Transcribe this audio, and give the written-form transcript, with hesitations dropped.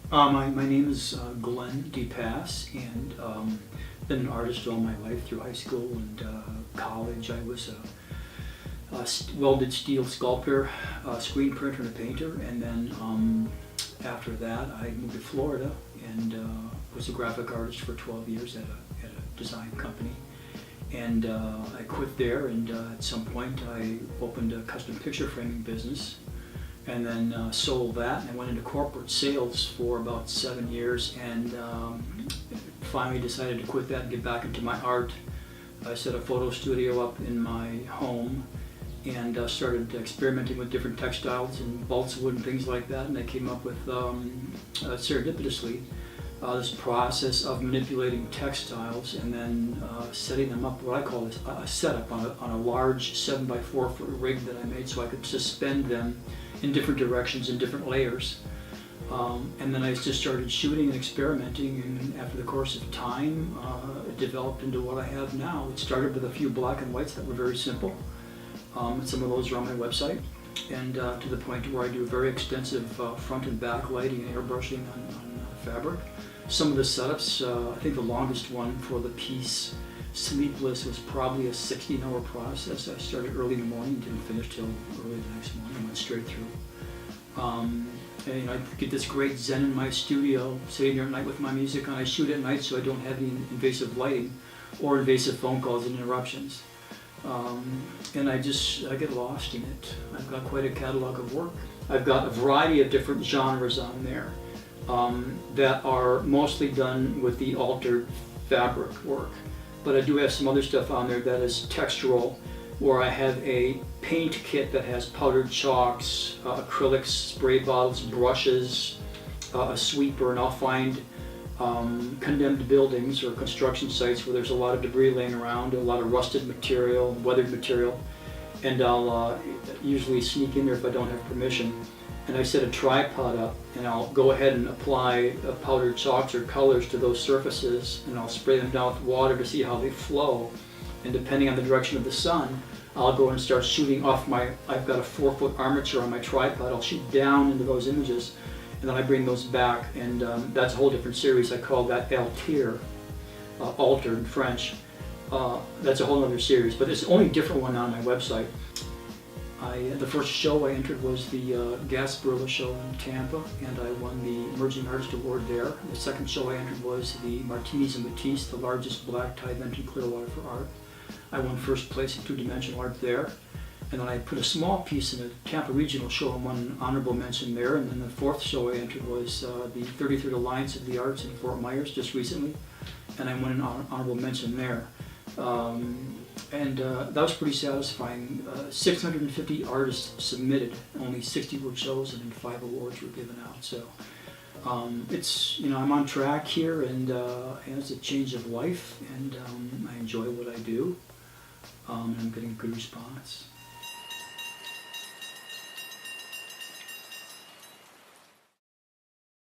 My name is Glen DePasse, and been an artist all my life through high school and college. I was a welded steel sculptor, a screen printer, and a painter. And then after that, I moved to Florida and was a graphic artist for 12 years at a design company. And I quit there, and at some point I opened a custom picture framing business, and then sold that, and I went into corporate sales for about 7 years, and finally decided to quit that and get back into my art. I set a photo studio up in my home and started experimenting with different textiles and balsa wood and things like that, and I came up with, serendipitously, this process of manipulating textiles and then setting them up, what I call a setup on a large 7x4 foot rig that I made so I could suspend them in different directions in different layers. And then I just started shooting and experimenting, and after the course of time, it developed into what I have now. It started with a few black and whites that were very simple. Some of those are on my website, and to the point where I do very extensive front and back lighting and airbrushing on fabric. Some of the setups, I think the longest one for the piece Sleepless was probably a 16-hour process. I started early in the morning, didn't finish till early the next morning, went straight through. And I get this great zen in my studio, sitting there at night with my music on. I shoot at night so I don't have any invasive lighting or invasive phone calls and interruptions. And I get lost in it. I've got quite a catalog of work. I've got a variety of different genres on there that are mostly done with the altered fabric work. But I do have some other stuff on there that is textural, where I have a paint kit that has powdered chalks, acrylics, spray bottles, brushes, a sweeper, and I'll find condemned buildings or construction sites where there's a lot of debris laying around, a lot of rusted material, weathered material, and I'll usually sneak in there if I don't have permission. And I set a tripod up, and I'll go ahead and apply powdered chalks or colors to those surfaces, and I'll spray them down with water to see how they flow. And depending on the direction of the sun, I'll go and start shooting off I've got a 4-foot armature on my tripod. I'll shoot down into those images, and then I bring those back, and that's a whole different series. I call that altir, alter in French. That's a whole other series, but it's the only different one on my website. The first show I entered was the Gasparilla show in Tampa, and I won the Emerging Artist Award there. The second show I entered was the Martinis and Matisse, the largest black tie event in Clearwater for art. I won first place in two-dimensional art there. And then I put a small piece in a Tampa Regional show and won an honorable mention there. And then the fourth show I entered was the 33rd Alliance of the Arts in Fort Myers just recently, and I won an honorable mention there. That was pretty satisfying. 650 artists submitted, only 60 were chosen, and 5 awards were given out. So it's, I'm on track here, and it's a change of life, and I enjoy what I do, and I'm getting a good response.